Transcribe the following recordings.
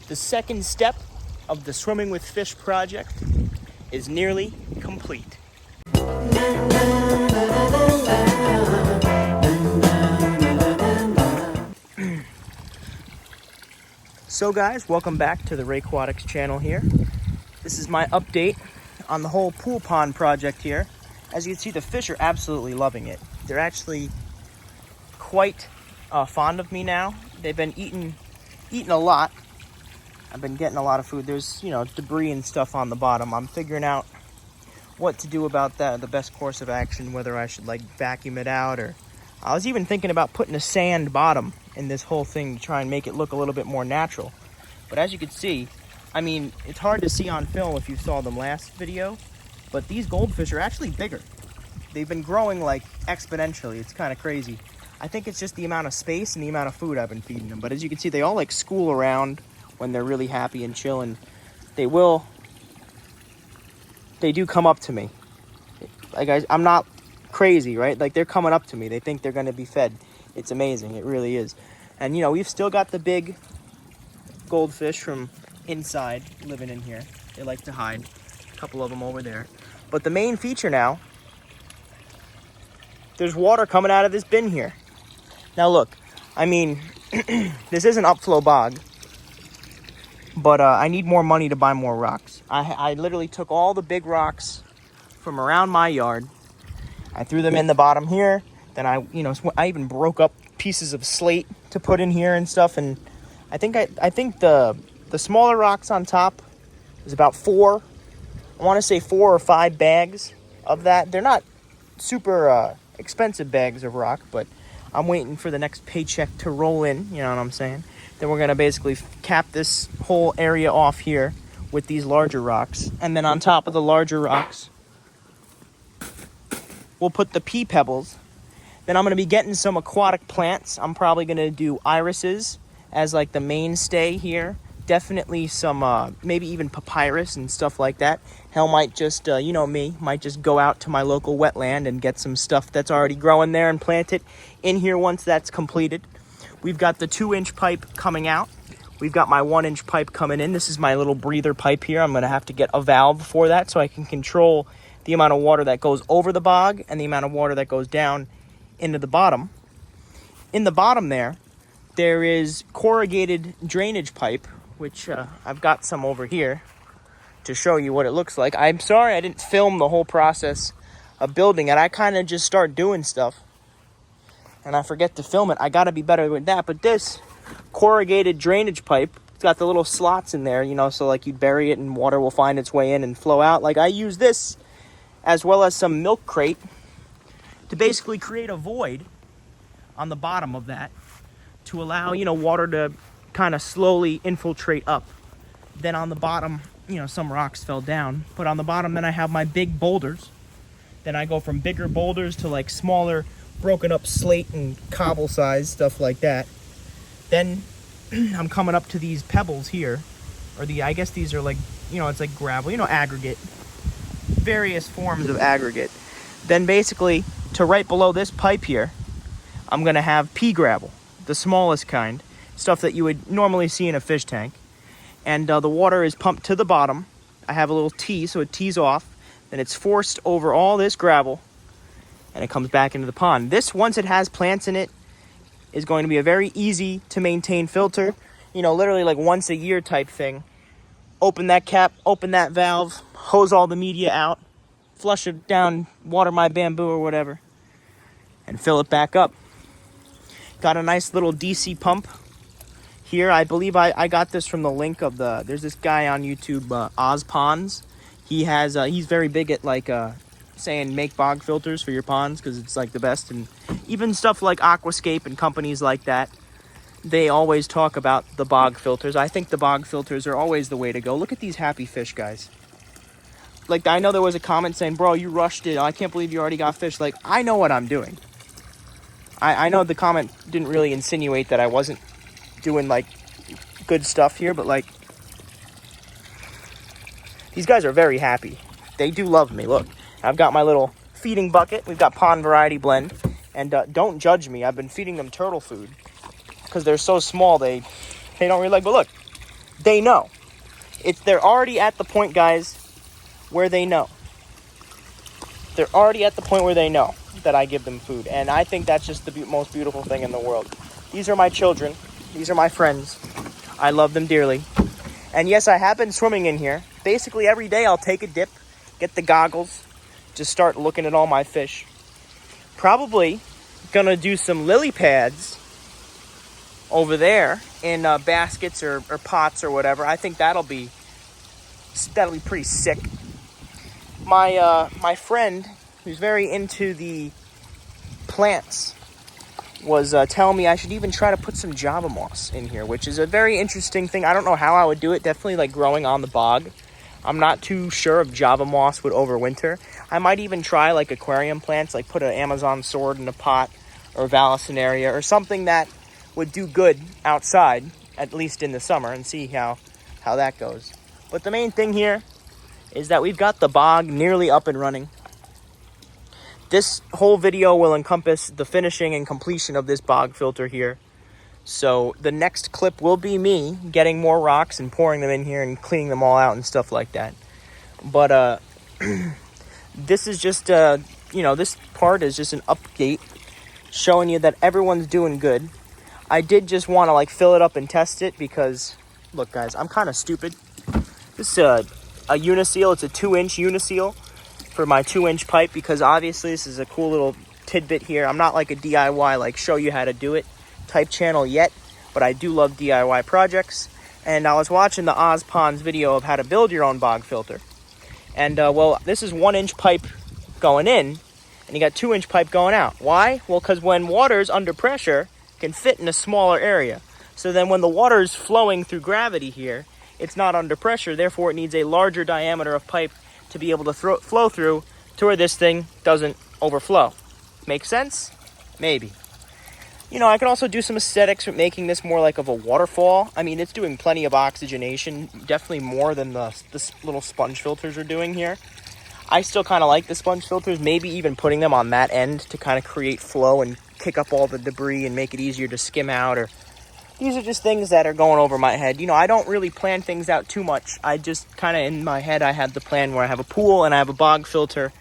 The second step of the Swimming with Fish project is nearly complete. So guys, welcome back to the Rayquatics channel here. This is my update on the whole pool pond project here. As you can see, the fish are absolutely loving it. They're actually quite fond of me now. They've been eating a lot. I've been getting a lot of food. There's, debris and stuff on the bottom. I'm figuring out what to do about that, the best course of action, whether I should vacuum it out, or I was even thinking about putting a sand bottom in this whole thing to try and make it look a little bit more natural. But as you can see, it's hard to see on film if you saw them last video, but these goldfish are actually bigger. They've been growing exponentially. It's kind of crazy. I think it's just the amount of space and the amount of food I've been feeding them. But as you can see, they all school around when they're really happy and chill, and they do come up to me. I'm not crazy, right? They're coming up to me. They think they're going to be fed. It's amazing. It really is. And we've still got the big goldfish from inside living in here. They like to hide. A couple of them over there. But the main feature now, there's water coming out of this bin here. Now look, this is an upflow bog, but I need more money to buy more rocks. I literally took all the big rocks from around my yard. I threw them in the bottom here. Then I even broke up pieces of slate to put in here and stuff. And I think the smaller rocks on top is about I want to say 4 or 5 bags of that. They're not super expensive bags of rock, but I'm waiting for the next paycheck to roll in, you know what I'm saying? Then we're going to basically cap this whole area off here with these larger rocks. And then on top of the larger rocks, we'll put the pea pebbles. Then I'm going to be getting some aquatic plants. I'm probably going to do irises as the mainstay here. Definitely some, maybe even papyrus and stuff like that. Hell, might just, might just go out to my local wetland and get some stuff that's already growing there and plant it in here once that's completed. We've got the 2-inch pipe coming out. We've got my 1-inch pipe coming in. This is my little breather pipe here. I'm going to have to get a valve for that so I can control the amount of water that goes over the bog and the amount of water that goes down into the bottom. In the bottom there is corrugated drainage pipe, which I've got some over here to show you what it looks like. I'm sorry I didn't film the whole process of building it. I kind of just start doing stuff and I forget to film it. I got to be better with that. But this corrugated drainage pipe, it's got the little slots in there, so you bury it and water will find its way in and flow out. I use this as well as some milk crate to basically create a void on the bottom of that to allow, water to kind of slowly infiltrate up. Then on the bottom, some rocks fell down, but on the bottom then I have my big boulders. Then I go from bigger boulders to smaller broken up slate and cobble size stuff like that. Then I'm coming up to these pebbles here, or I guess these are it's gravel, aggregate, various forms of aggregate. Then basically to right below this pipe here, I'm gonna have pea gravel, the smallest kind, stuff that you would normally see in a fish tank. And the water is pumped to the bottom. I have a little tee, so it tees off. Then it's forced over all this gravel, and it comes back into the pond. This, once it has plants in it, is going to be a very easy to maintain filter. Literally once a year type thing. Open that cap, open that valve, hose all the media out, flush it down, water my bamboo or whatever, and fill it back up. Got a nice little DC pump here. I believe I got this from the link of there's this guy on YouTube, Oz Ponds. He's very big at saying make bog filters for your ponds because it's the best. And even stuff like Aquascape and companies like that, they always talk about the bog filters. I think the bog filters are always the way to go. Look at these happy fish, guys. I know there was a comment saying, bro, you rushed it. I can't believe you already got fish. I know what I'm doing. I know the comment didn't really insinuate that I wasn't doing good stuff here, but these guys are very happy. They do love me. Look, I've got my little feeding bucket. We've got pond variety blend, and don't judge me. I've been feeding them turtle food because they're so small. They don't really but look, they know. They're already at the point, guys, where they know. They're already at the point where they know that I give them food. And I think that's just the most beautiful thing in the world. These are my children. These are my friends. I love them dearly. And yes, I have been swimming in here. Basically every day I'll take a dip, get the goggles, just start looking at all my fish. Probably gonna do some lily pads over there in baskets or pots or whatever. I think that'll be pretty sick. My friend, who's very into the plants, was telling me I should even try to put some Java moss in here, which is a very interesting thing. I don't know how I would do it. Definitely like growing on the bog. I'm not too sure if Java moss would overwinter. I might even try like aquarium plants, like put an Amazon sword in a pot or Vallisneria or something that would do good outside, at least in the summer, and see how that goes. But the main thing here is that we've got the bog nearly up and running. This whole video will encompass the finishing and completion of this bog filter here. So the next clip will be me getting more rocks and pouring them in here and cleaning them all out and stuff like that. But this is just, this part is just an update showing you that everyone's doing good. I did just want to like fill it up and test it because, look guys, I'm kind of stupid. This is a uniseal. It's a 2-inch uniseal for my 2-inch pipe, because obviously this is a cool little tidbit here. I'm not like a DIY, like show you how to do it type channel yet, but I do love DIY projects. And I was watching the Ozpon's video of how to build your own bog filter. And well, this is 1-inch pipe going in, and you got 2-inch pipe going out. Why? Well, because when water's under pressure, it can fit in a smaller area. So then when the water's flowing through gravity here, it's not under pressure, therefore it needs a larger diameter of pipe to be able to flow through to where this thing doesn't overflow. Make sense? Maybe. You know, I can also do some aesthetics with making this more like of a waterfall. I mean, it's doing plenty of oxygenation, definitely more than the little sponge filters are doing here. I still kind of like the sponge filters, maybe even putting them on that end to kind of create flow and kick up all the debris and make it easier to skim out. Or these are just things that are going over my head. You know, I don't really plan things out too much. I just kind of, in my head, I had the plan where I have a pool and I have a bog filter.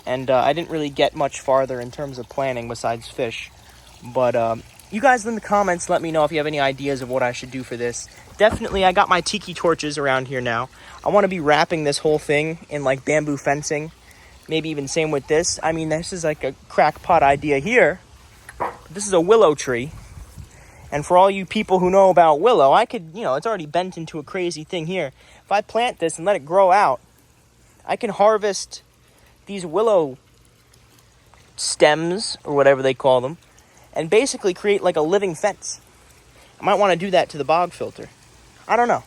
And I didn't really get much farther in terms of planning besides fish. But you guys in the comments, let me know if you have any ideas of what I should do for this. Definitely, I got my tiki torches around here now. I want to be wrapping this whole thing in like bamboo fencing. Maybe even same with this. I mean, this is like a crackpot idea here. This is a willow tree. And for all you people who know about willow, I could, it's already bent into a crazy thing here. If I plant this and let it grow out, I can harvest these willow stems, or whatever they call them, and basically create like a living fence. I might want to do that to the bog filter. I don't know.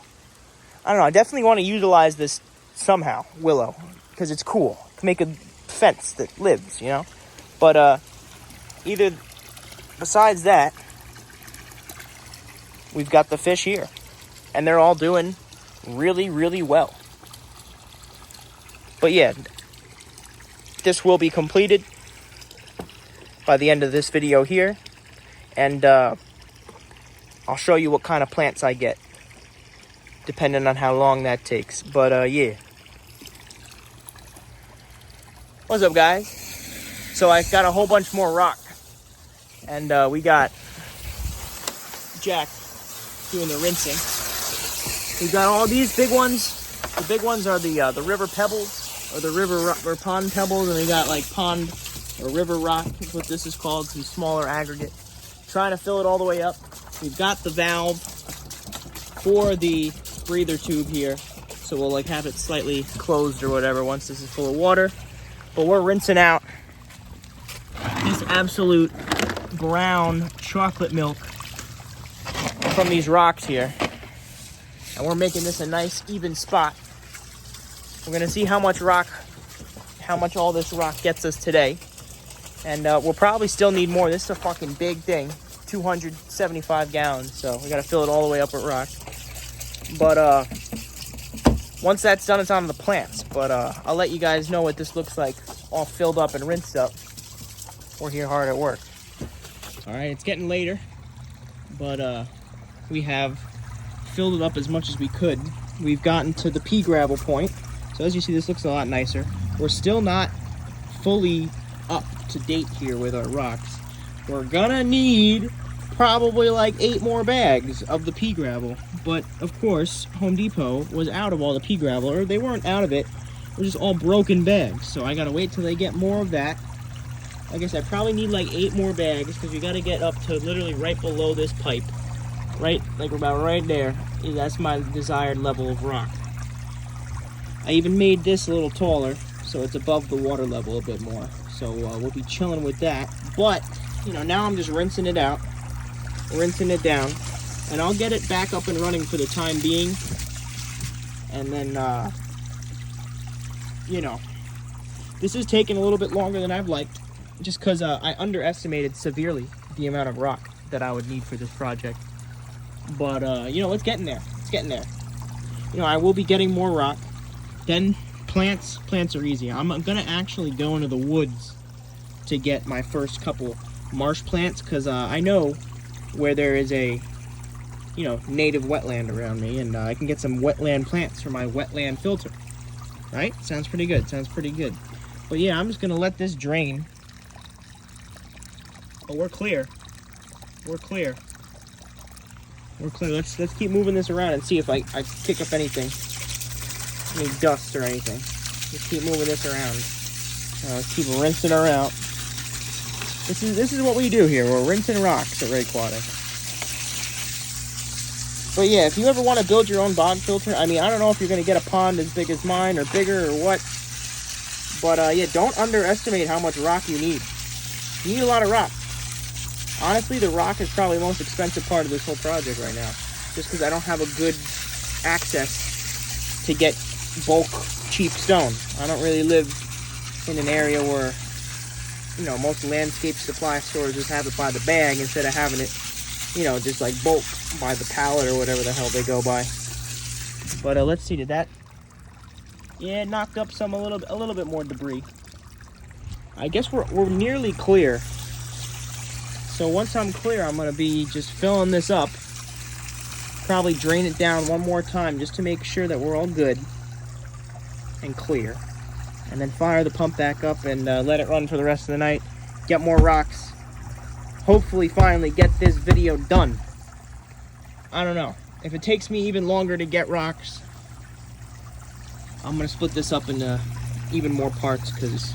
I definitely want to utilize this somehow, willow, because it's cool to make a fence that lives, But either besides that, we've got the fish here, and they're all doing really, really well. But yeah, this will be completed by the end of this video here, and I'll show you what kind of plants I get, depending on how long that takes. But yeah. What's up, guys? So I got a whole bunch more rock, and we got Jack doing the rinsing. We got all these big ones. The big ones are the river pebbles, or the river pond pebbles, and we got like pond or river rock is what this is called, some smaller aggregate. Trying to fill it all the way up. We've got the valve for the breather tube here, so we'll like have it slightly closed or whatever once this is full of water. But we're rinsing out this absolute brown chocolate milk from these rocks here, and we're making this a nice even spot. We're gonna see how much all this rock gets us today, and we'll probably still need more. This is a fucking big thing, 275 gallons, so we gotta fill it all the way up with rock. But once that's done, it's on to the plants. But I'll let you guys know what this looks like all filled up and rinsed up. We're here hard at work. All right, it's getting later, but we have filled it up as much as we could. We've gotten to the pea gravel point. So as you see, this looks a lot nicer. We're still not fully up to date here with our rocks. We're gonna need probably like 8 more bags of the pea gravel. But of course, Home Depot was out of all the pea gravel, or they weren't out of it. It was just all broken bags. So I gotta wait till they get more of that. Like I said, I probably need like 8 more bags because we gotta get up to literally right below this pipe. Right, like about right there. That's my desired level of rock. I even made this a little taller so it's above the water level a bit more. So we'll be chilling with that. But, you know, now I'm just rinsing it out, rinsing it down, and I'll get it back up and running for the time being. And then, you know, this is taking a little bit longer than I've liked, just because I underestimated severely the amount of rock that I would need for this project. But, you know, it's getting there. It's getting there. You know, I will be getting more rock. Then plants are easy. I'm going to actually go into the woods to get my first couple marsh plants, because I know where there is a, you know, native wetland around me, and I can get some wetland plants for my wetland filter. Right? Sounds pretty good. Sounds pretty good. But yeah, I'm just going to let this drain. Oh, we're clear. We're clear. We're clear. Let's keep moving this around and see if I kick up anything. Any dust or anything. Let's keep moving this around. Let's keep rinsing her out. This is what we do here. We're rinsing rocks at Ray Aquatic. But yeah, if you ever want to build your own bog filter, I mean, I don't know if you're going to get a pond as big as mine or bigger or what. But yeah, don't underestimate how much rock you need. You need a lot of rock. Honestly, the rock is probably the most expensive part of this whole project right now. Just because I don't have a good access to get bulk, cheap stone. I don't really live in an area where, you know, most landscape supply stores just have it by the bag instead of having it, you know, just like bulk by the pallet or whatever the hell they go by. But let's see, did that? Yeah, it knocked up a little bit more debris. I guess we're nearly clear. So once I'm clear, I'm going to be just filling this up. Probably drain it down one more time just to make sure that we're all good and clear. And then fire the pump back up and let it run for the rest of the night. Get more rocks. Hopefully finally get this video done. I don't know. If it takes me even longer to get rocks, I'm going to split this up into even more parts because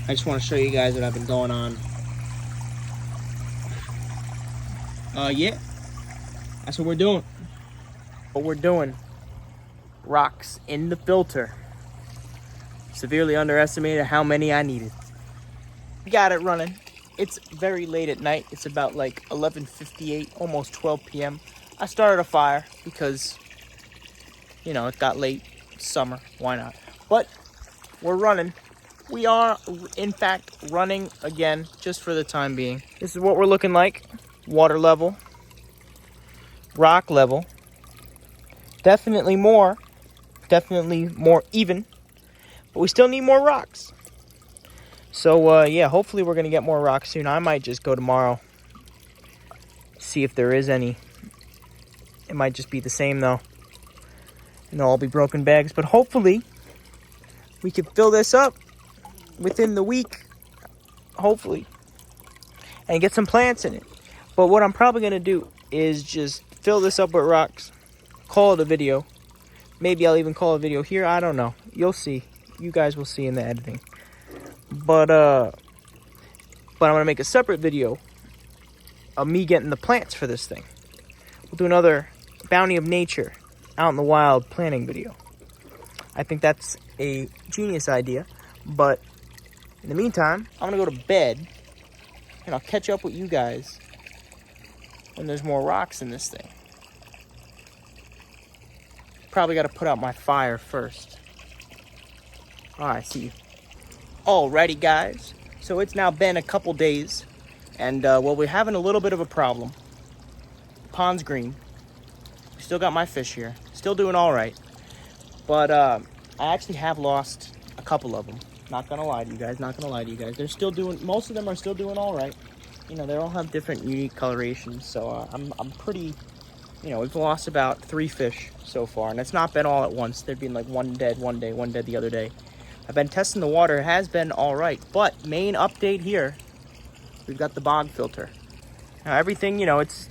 I just want to show you guys what I've been going on. Yeah, that's what we're doing. What we're doing, rocks in the filter. Severely underestimated how many I needed. We got it running. It's very late at night. It's about like 11:58, almost 12 p.m. I started a fire because, you know, it got late. Summer, why not? But we're running. We are, in fact, running again, just for the time being. This is what we're looking like. Water level, rock level, definitely more even, but we still need more rocks. So yeah, hopefully we're gonna get more rocks soon. I might just go tomorrow, see if there is any. It might just be the same though, and they'll all be broken bags, but hopefully we can fill this up within the week, hopefully, and get some plants in it. But what I'm probably going to do is just fill this up with rocks, call it a video. Maybe I'll even call a video here. I don't know. You'll see. You guys will see in the editing. But I'm going to make a separate video of me getting the plants for this thing. We'll do another Bounty of Nature out in the wild planting video. I think that's a genius idea. But in the meantime, I'm going to go to bed. And I'll catch up with you guys when there's more rocks in this thing. Probably got to put out my fire first. I see you. Alrighty, guys. So it's now been a couple days. And, well, we're having a little bit of a problem. Pond's green. We still got my fish here. Still doing all right. But I actually have lost a couple of them. Not gonna lie to you guys. Not gonna lie to you guys. They're still doing. Most of them are still doing all right. You know, they all have different unique colorations. So I'm pretty You know, we've lost about 3 fish so far, and it's not been all at once. There'd been like one dead one day, one dead the other day. I've been testing the water. It has been all right, but main update here, we've got the bog filter. Now everything, you know, it's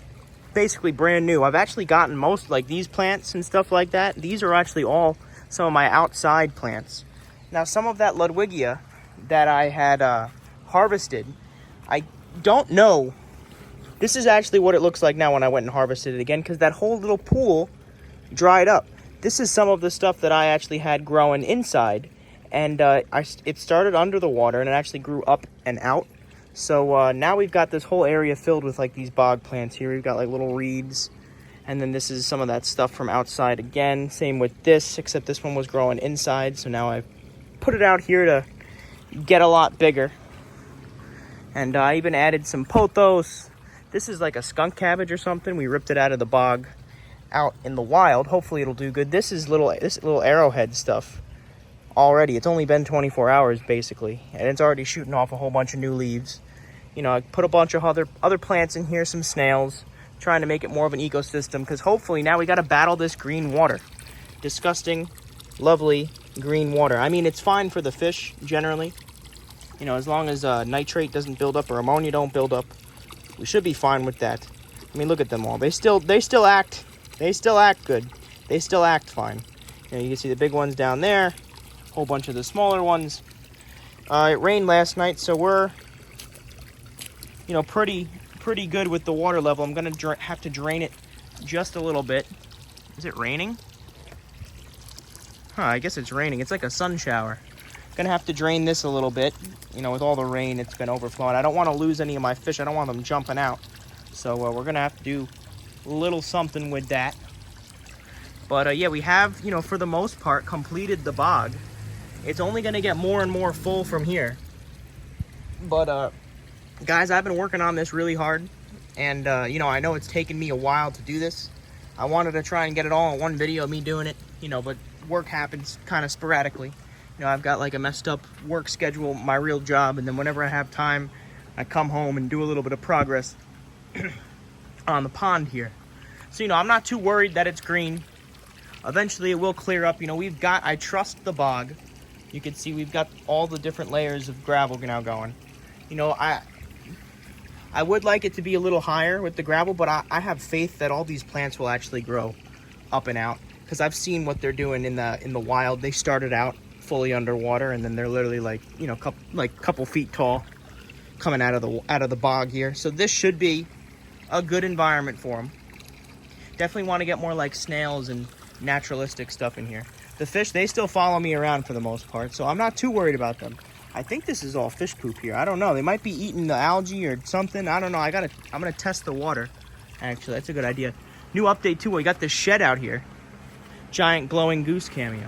basically brand new. I've actually gotten most, like these plants and stuff like that. These are actually all some of my outside plants. Now some of that Ludwigia that I had harvested, I don't know. This is actually what it looks like now when I went and harvested it again, because that whole little pool dried up. This is some of the stuff that I actually had growing inside, and it started under the water and it actually grew up and out. So now we've got this whole area filled with like these bog plants here. We've got like little reeds, and then this is some of that stuff from outside again. Same with this, except this one was growing inside, so now I've put it out here to get a lot bigger. And I even added some pothos. This is like a skunk cabbage or something. We ripped it out of the bog out in the wild. Hopefully it'll do good. This is little arrowhead stuff already. It's only been 24 hours basically, and it's already shooting off a whole bunch of new leaves. You know, I put a bunch of other plants in here, some snails, trying to make it more of an ecosystem, because hopefully now we got to battle this green water. Disgusting, lovely green water. I mean, it's fine for the fish generally. You know, as long as nitrate doesn't build up or ammonia don't build up, we should be fine with that. I mean, look at them all. They still act good. They still act fine. You know, you can see the big ones down there, a whole bunch of the smaller ones. It rained last night, so we're, you know, pretty good with the water level. I'm gonna have to drain it just a little bit. Is it raining? Huh, I guess it's raining. It's like a sun shower. Gonna have to drain this a little bit. You know, with all the rain, it's been overflowing. I don't want to lose any of my fish. I don't want them jumping out. So we're gonna have to do a little something with that. But yeah, we have, you know, for the most part, completed the bog. It's only gonna get more and more full from here. But guys, I've been working on this really hard, and you know, I know it's taken me a while to do this. I wanted to try and get it all in one video of me doing it, you know, but work happens kind of sporadically. You know, I've got like a messed up work schedule, my real job, and then whenever I have time, I come home and do a little bit of progress on the pond here. So, you know, I'm not too worried that it's green. Eventually it will clear up. You know, I trust the bog. You can see we've got all the different layers of gravel now going. You know, I would like it to be a little higher with the gravel, but I have faith that all these plants will actually grow up and out, because I've seen what they're doing in the wild. They started out fully underwater, and then they're literally like, you know, couple feet tall coming out of the bog here. So this should be a good environment for them. Definitely want to get more like snails and naturalistic stuff in here. The fish, they still follow me around for the most part, so I'm not too worried about them. I think this is all fish poop here. I don't know. They might be eating the algae or something. I don't know. I'm gonna test the water. Actually, that's a good idea. New update too. We got this shed out here. Giant glowing goose cameo.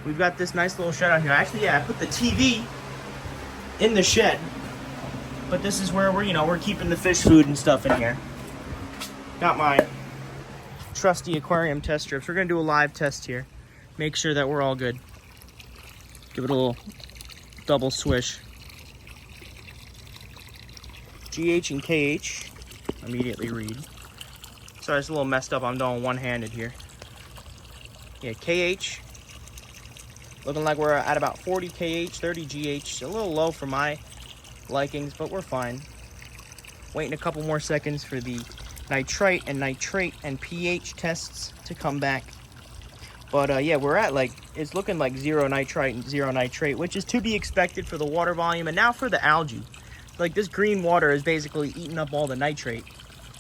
We've got this nice little shed out here. Actually, yeah, I put the TV in the shed, but this is where we're keeping the fish food and stuff in here. Got my trusty aquarium test strips. We're gonna do a live test here. Make sure that we're all good. Give it a little double swish. GH and KH. Immediately read. Sorry, it's a little messed up. I'm doing one-handed here. Yeah, KH. Looking like we're at about 40 KH, 30 GH. A little low for my likings, but we're fine. Waiting a couple more seconds for the nitrite and pH tests to come back. But yeah, we're at it's looking like 0 nitrite and 0 nitrate, which is to be expected for the water volume. And now for the algae. Like, this green water is basically eating up all the nitrate.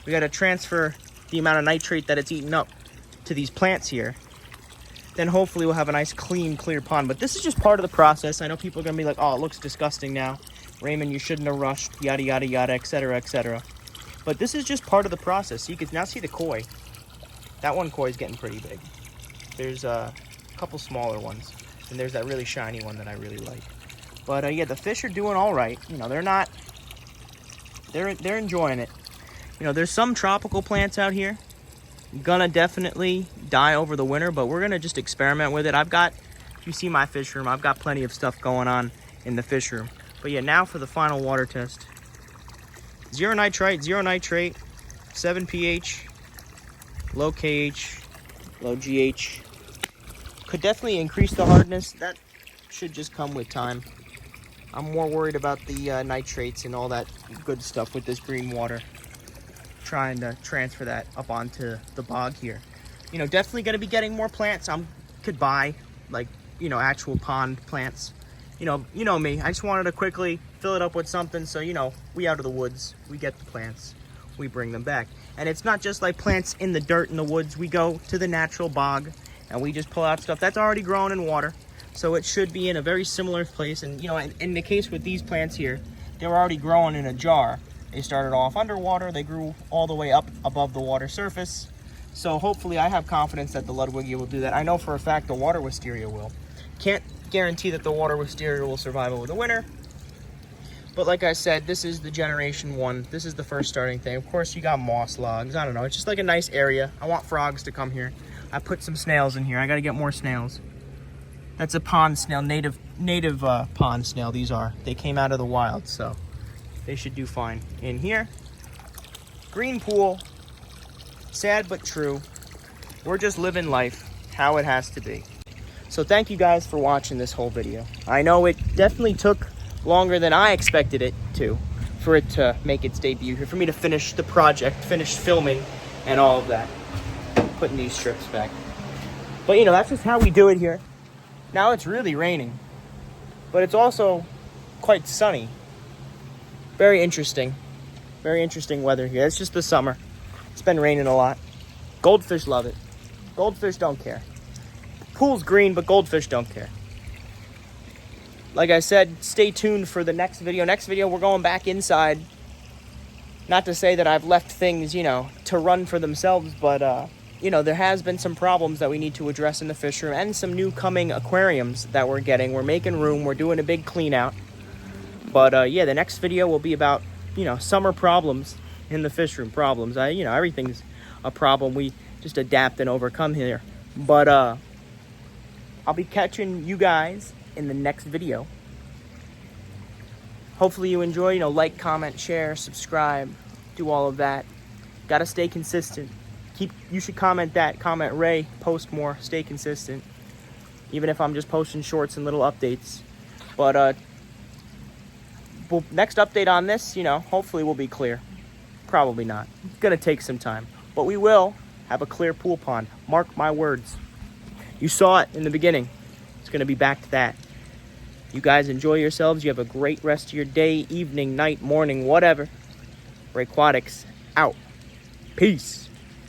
We got to transfer the amount of nitrate that it's eating up to these plants here. Then hopefully we'll have a nice clean, clear pond. But this is just part of the process. I know people are going to be like, oh, it looks disgusting now. Raymond, you shouldn't have rushed, yada, yada, yada, etc., etc. But this is just part of the process. So you can now see the koi. That one koi is getting pretty big. There's a couple smaller ones. And there's that really shiny one that I really like. But yeah, the fish are doing all right. You know, they're enjoying it. You know, there's some tropical plants out here. Gonna definitely die over the winter, but we're gonna just experiment with it. If you see my fish room, I've got plenty of stuff going on in the fish room. But yeah, now for the final water test. 0 nitrite, 0 nitrate, 7 pH. low KH, low GH. Could definitely increase the hardness. That should just come with time. I'm more worried about the nitrates and all that good stuff with this green water. Trying to transfer that up onto the bog here. You know, definitely going to be getting more plants. Could buy, like, you know, actual pond plants. You know me. I just wanted to quickly fill it up with something so, you know, we out of the woods. We get the plants. We bring them back. And it's not just like plants in the dirt in the woods. We go to the natural bog and we just pull out stuff that's already grown in water. So it should be in a very similar place. And, you know, in the case with these plants here, they were already growing in a jar. They started off underwater. They grew all the way up above the water surface. So hopefully I have confidence that the Ludwigia will do that. I know for a fact the water wisteria will. Can't guarantee that the water wisteria will survive over the winter. But like I said, this is the generation 1. This is the first starting thing. Of course, you got moss logs. I don't know. It's just like a nice area. I want frogs to come here. I put some snails in here. I got to get more snails. That's a pond snail, native pond snail. These are. They came out of the wild, so they should do fine. In here, green pool. Sad but true. We're just living life how it has to be. So thank you guys for watching this whole video. I know it definitely took longer than I expected it to, for it to make its debut here, for me to finish the project, finish filming and all of that, putting these strips back. But you know, that's just how we do it here. Now it's really raining, but it's also quite sunny. Very interesting weather here. It's just the summer. It's been raining a lot. Goldfish love it. Goldfish don't care. Pool's green, but goldfish don't care. Like I said, stay tuned for the next video. Next video, we're going back inside. Not to say that I've left things, you know, to run for themselves, but, you know, there has been some problems that we need to address in the fish room and some new coming aquariums that we're getting. We're making room. We're doing a big clean out. But, yeah, the next video will be about, you know, summer problems in the fish room. Problems. You know, everything's a problem. We just adapt and overcome here. But, I'll be catching you guys in the next video. Hopefully you enjoy. You know, like, comment, share, subscribe, do all of that. Gotta stay consistent. You should comment that. Comment Ray, post more, stay consistent. Even if I'm just posting shorts and little updates. But next update on this, you know, hopefully will be clear. Probably not. It's gonna take some time. But we will have a clear pool pond. Mark my words. You saw it in the beginning. It's gonna be back to that. You guys enjoy yourselves. You have a great rest of your day, evening, night, morning, whatever. Rayquatics out. Peace.